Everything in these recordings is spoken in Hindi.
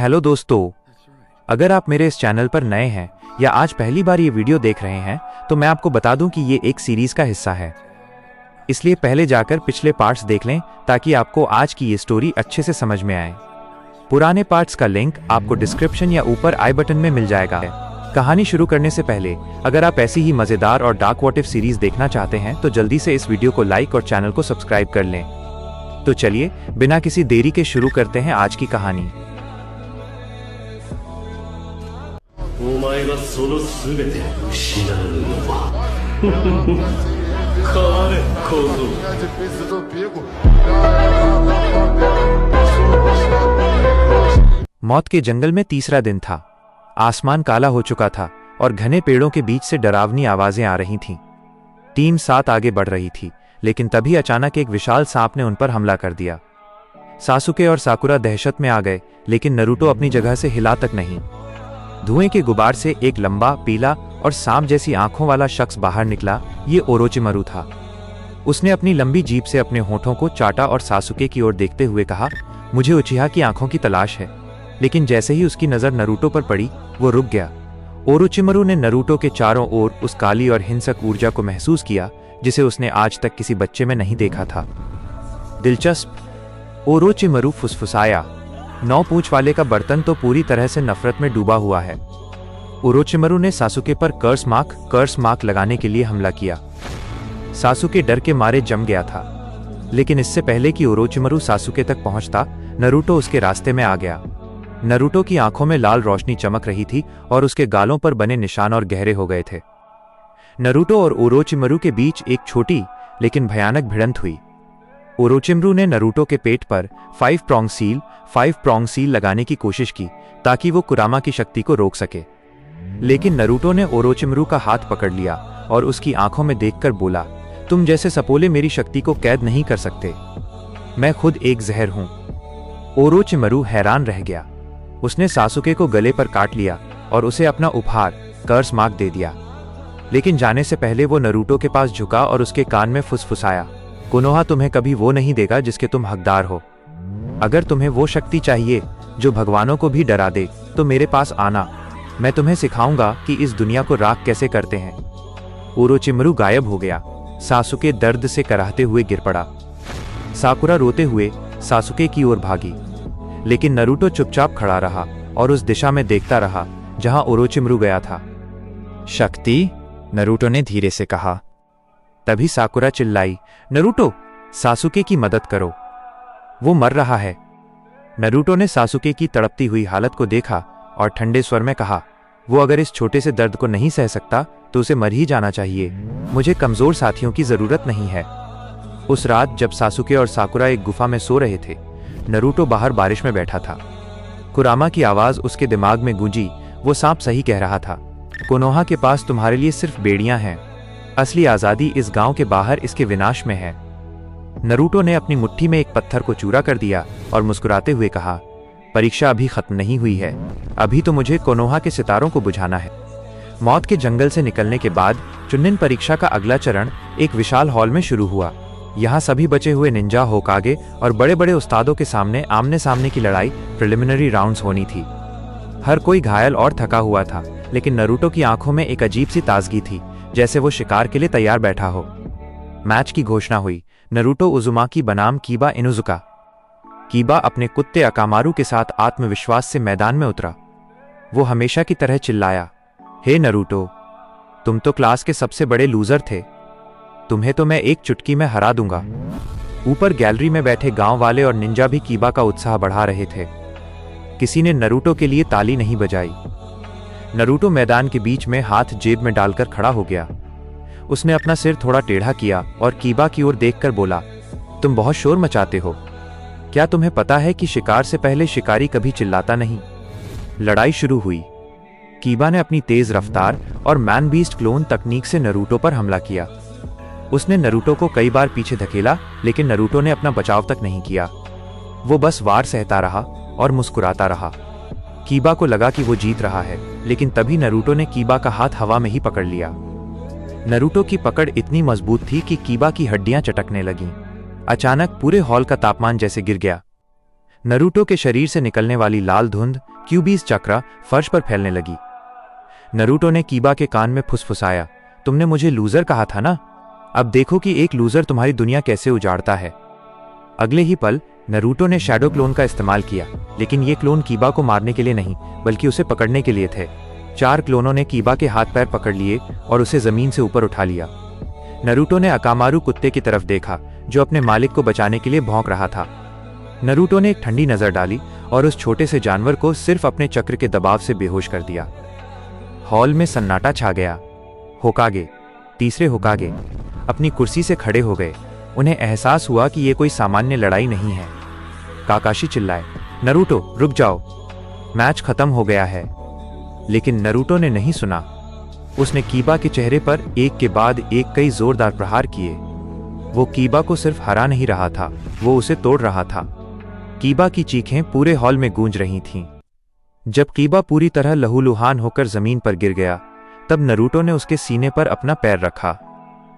हेलो दोस्तों, अगर आप मेरे इस चैनल पर नए हैं या आज पहली बार ये वीडियो देख रहे हैं तो मैं आपको बता दूं कि ये एक सीरीज का हिस्सा है। इसलिए पहले जाकर पिछले पार्ट्स देख लें ताकि आपको आज की ये स्टोरी अच्छे से समझ में आए। पुराने पार्ट्स का लिंक आपको डिस्क्रिप्शन या ऊपर आई बटन में मिल जाएगा। कहानी शुरू करने से पहले अगर आप ऐसी ही मजेदार और डार्क व्हाट इफ सीरीज देखना चाहते हैं तो जल्दी से इस वीडियो को लाइक और चैनल को सब्सक्राइब कर लें। तो चलिए बिना किसी देरी के शुरू करते हैं आज की कहानी। मौत के जंगल में तीसरा दिन था। आसमान काला हो चुका था और घने पेड़ों के बीच से डरावनी आवाजें आ रही थीं। टीम 7 आगे बढ़ रही थी, लेकिन तभी अचानक एक विशाल सांप ने उन पर हमला कर दिया। सासुके और साकुरा दहशत में आ गए, लेकिन नरूटो अपनी जगह से हिला तक नहीं। धुएं के गुबार से एक लंबा, पीला और सांप जैसी आंखों वाला शख्स बाहर निकला। ये ओरोचिमारू था। उसने अपनी लंबी जीभ से अपने होठों को चाटा और सासुके की ओर देखते हुए कहा, मुझे उचिहा की आंखों की तलाश है। लेकिन जैसे ही उसकी नजर नरूटो पर पड़ी, वो रुक गया। ओरोचिमारू ने नरूटो के चारों ओर उस काली और हिंसक ऊर्जा को महसूस किया जिसे उसने आज तक किसी बच्चे में नहीं देखा था। दिलचस्प, ओरोचिमारू फुसफुसाया, 9 पूंछ वाले का बर्तन तो पूरी तरह से नफरत में डूबा हुआ है। ओरोचिमारू ने सासुके पर कर्स मार्क लगाने के लिए हमला किया। सासुके डर के मारे जम गया था, लेकिन इससे पहले कि ओरोचिमारू सासुके तक पहुंचता, नरूटो उसके रास्ते में आ गया। नरूटो की आंखों में लाल रोशनी चमक रही थी और उसके गालों पर बने निशान और गहरे हो गए थे। नरूटो और ओरोचिमारू के बीच एक छोटी लेकिन भयानक भिड़ंत हुई। ओरोचिमारू ने नरूटो के पेट पर 5 प्रॉन्ग सील लगाने की कोशिश की ताकि वो कुरामा की शक्ति को रोक सके। लेकिन नरूटो ने ओरोचिमारू का हाथ पकड़ लिया और उसकी आंखों में देखकर बोला, तुम जैसे सपोले मेरी शक्ति को कैद नहीं कर सकते। मैं खुद एक जहर हूं। ओरोचिमारू हैरान रह गया। उसने सासुके को गले पर काट लिया और उसे अपना उपहार कर्स मार्क दे दिया। लेकिन जाने से पहले वो नरूटो के पास झुका और उसके कान में फुसफुसाया, कोनोहा तुम्हें कभी वो नहीं देगा जिसके तुम हकदार हो। अगर तुम्हें वो शक्ति चाहिए जो भगवानों को भी डरा दे तो मेरे पास आना। मैं तुम्हें सिखाऊंगा कि इस दुनिया को राख कैसे करते हैं। ओरोचिमारू गायब हो गया। सासुके दर्द से कराहते हुए गिर पड़ा। साकुरा रोते हुए सासुके की ओर भागी, लेकिन नरूटो चुपचाप खड़ा रहा और उस दिशा में देखता रहा जहां ओरोचिमारू गया था। शक्ति, नरूटो ने धीरे से कहा। तभी साकुरा चिल्लाई, नरूटो, सासुके की मदद करो, वो मर रहा है। नरूटो ने सासुके की तड़पती हुई हालत को देखा और ठंडे स्वर में कहा, वो अगर इस छोटे से दर्द को नहीं सह सकता तो उसे मर ही जाना चाहिए। मुझे कमजोर साथियों की जरूरत नहीं है। उस रात जब सासुके और साकुरा एक गुफा में सो रहे थे, नरूटो बाहर बारिश में बैठा था। कुरामा की आवाज उसके दिमाग में गूंजी। वो सांप सही कह रहा था। कोनोहा के पास तुम्हारे लिए सिर्फ बेड़ियां हैं। असली आजादी इस गांव के बाहर इसके विनाश में है। नरूटो ने अपनी मुट्ठी में एक पत्थर को चूरा कर दिया और मुस्कुराते हुए कहा, परीक्षा अभी खत्म नहीं हुई है। अभी तो मुझे कोनोहा के सितारों को बुझाना है। मौत के जंगल से निकलने के बाद चुनिन परीक्षा का अगला चरण एक विशाल हॉल में शुरू हुआ। यहाँ सभी बचे हुए निंजा, होकागे और बड़े बड़े उस्तादों के सामने आमने सामने की लड़ाई प्रिलिमिनरी राउंड्स होनी थी। हर कोई घायल और थका हुआ था, लेकिन नरूटो की आंखों में एक अजीब सी ताजगी थी, जैसे वो शिकार के लिए तैयार बैठा हो। मैच की घोषणा हुई। नरूटो उजुमाकी बनाम कीबा इनुजुका। कीबा अपने कुत्ते अकामारू के साथ आत्मविश्वास से मैदान में उतरा। वो हमेशा की तरह चिल्लाया, हे नरूटो, तुम तो क्लास के सबसे बड़े लूजर थे। तुम्हें तो मैं एक चुटकी में हरा दूंगा। ऊपर गैलरी में बैठे गांव वाले और निंजा भी कीबा का उत्साह बढ़ा रहे थे। किसी ने नरूटो के लिए ताली नहीं बजाई। नरूटो मैदान के बीच में हाथ जेब में डालकर खड़ा हो गया। उसने अपना सिर थोड़ा टेढ़ा किया और कीबा की ओर देखकर बोला, तुम बहुत शोर मचाते हो। क्या तुम्हें पता है कि शिकार से पहले शिकारी कभी चिल्लाता नहीं? लड़ाई शुरू हुई। कीबा ने अपनी तेज रफ्तार और मैन बीस्ट क्लोन तकनीक से नरूटो पर हमला किया। उसने नरूटो को कई बार पीछे धकेला, लेकिन नरूटो ने अपना बचाव तक नहीं किया। वो बस वार सहता रहा और मुस्कुराता रहा। कीबा को लगा कि वो जीत रहा है, लेकिन तभी नरूटो ने कीबा का हाथ हवा में ही पकड़ लिया। नरूटो की पकड़ इतनी मजबूत थी कि कीबा की हड्डियां चटकने लगीं। अचानक पूरे हॉल का तापमान जैसे गिर गया। नरूटो के शरीर से निकलने वाली लाल धुंध क्यूबीज चक्रा फर्श पर फैलने लगी। नरूटो ने कीबा के कान में फुसफुसाया, तुमने मुझे लूजर कहा था ना, अब देखो कि एक लूजर तुम्हारी दुनिया कैसे उजाड़ता है। अगले ही पल नरूटो ने शैडो क्लोन का इस्तेमाल किया, लेकिन ये क्लोन कीबा को मारने के लिए नहीं बल्कि उसे पकड़ने के लिए थे। 4 क्लोनों ने कीबा के हाथ पैर पकड़ लिए और उसे जमीन से ऊपर उठा लिया। नरूटो ने अकामारू कुत्ते की तरफ देखा जो अपने मालिक को बचाने के लिए भौंक रहा था। नरूटो ने एक ठंडी नजर डाली और उस छोटे से जानवर को सिर्फ अपने चक्र के दबाव से बेहोश कर दिया। हॉल में सन्नाटा छा गया। होकागे, तीसरे होकागे अपनी कुर्सी से खड़े हो गए। उन्हें एहसास हुआ कि यह कोई सामान्य लड़ाई नहीं है। काकाशी चिल्लाए, नरूटो रुक जाओ, मैच खत्म हो गया है। लेकिन नरूटो ने नहीं सुना। उसने कीबा के चेहरे पर एक के बाद एक कई जोरदार प्रहार किए। वो कीबा को सिर्फ हरा नहीं रहा था, वो उसे तोड़ रहा था। कीबा की चीखें पूरे हॉल में गूंज रही थीं। जब कीबा पूरी तरह लहूलुहान होकर जमीन पर गिर गया, तब नरूटो ने उसके सीने पर अपना पैर रखा।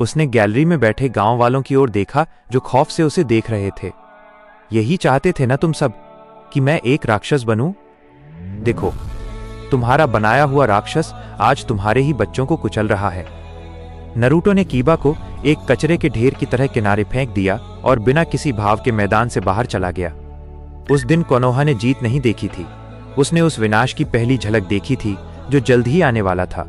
उसने गैलरी में बैठे गांव वालों की ओर देखा जो खौफ से उसे देख रहे थे। यही चाहते थे ना तुम सब, कि मैं एक राक्षस बनूं? देखो, तुम्हारा बनाया हुआ राक्षस आज तुम्हारे ही बच्चों को कुचल रहा है। नरूटो ने कीबा को एक कचरे के ढेर की तरह किनारे फेंक दिया और बिना किसी भाव के मैदान से बाहर चला गया। उस दिन कोनोहा ने जीत नहीं देखी थी, उसने उस विनाश की पहली झलक देखी थी जो जल्द ही आने वाला था।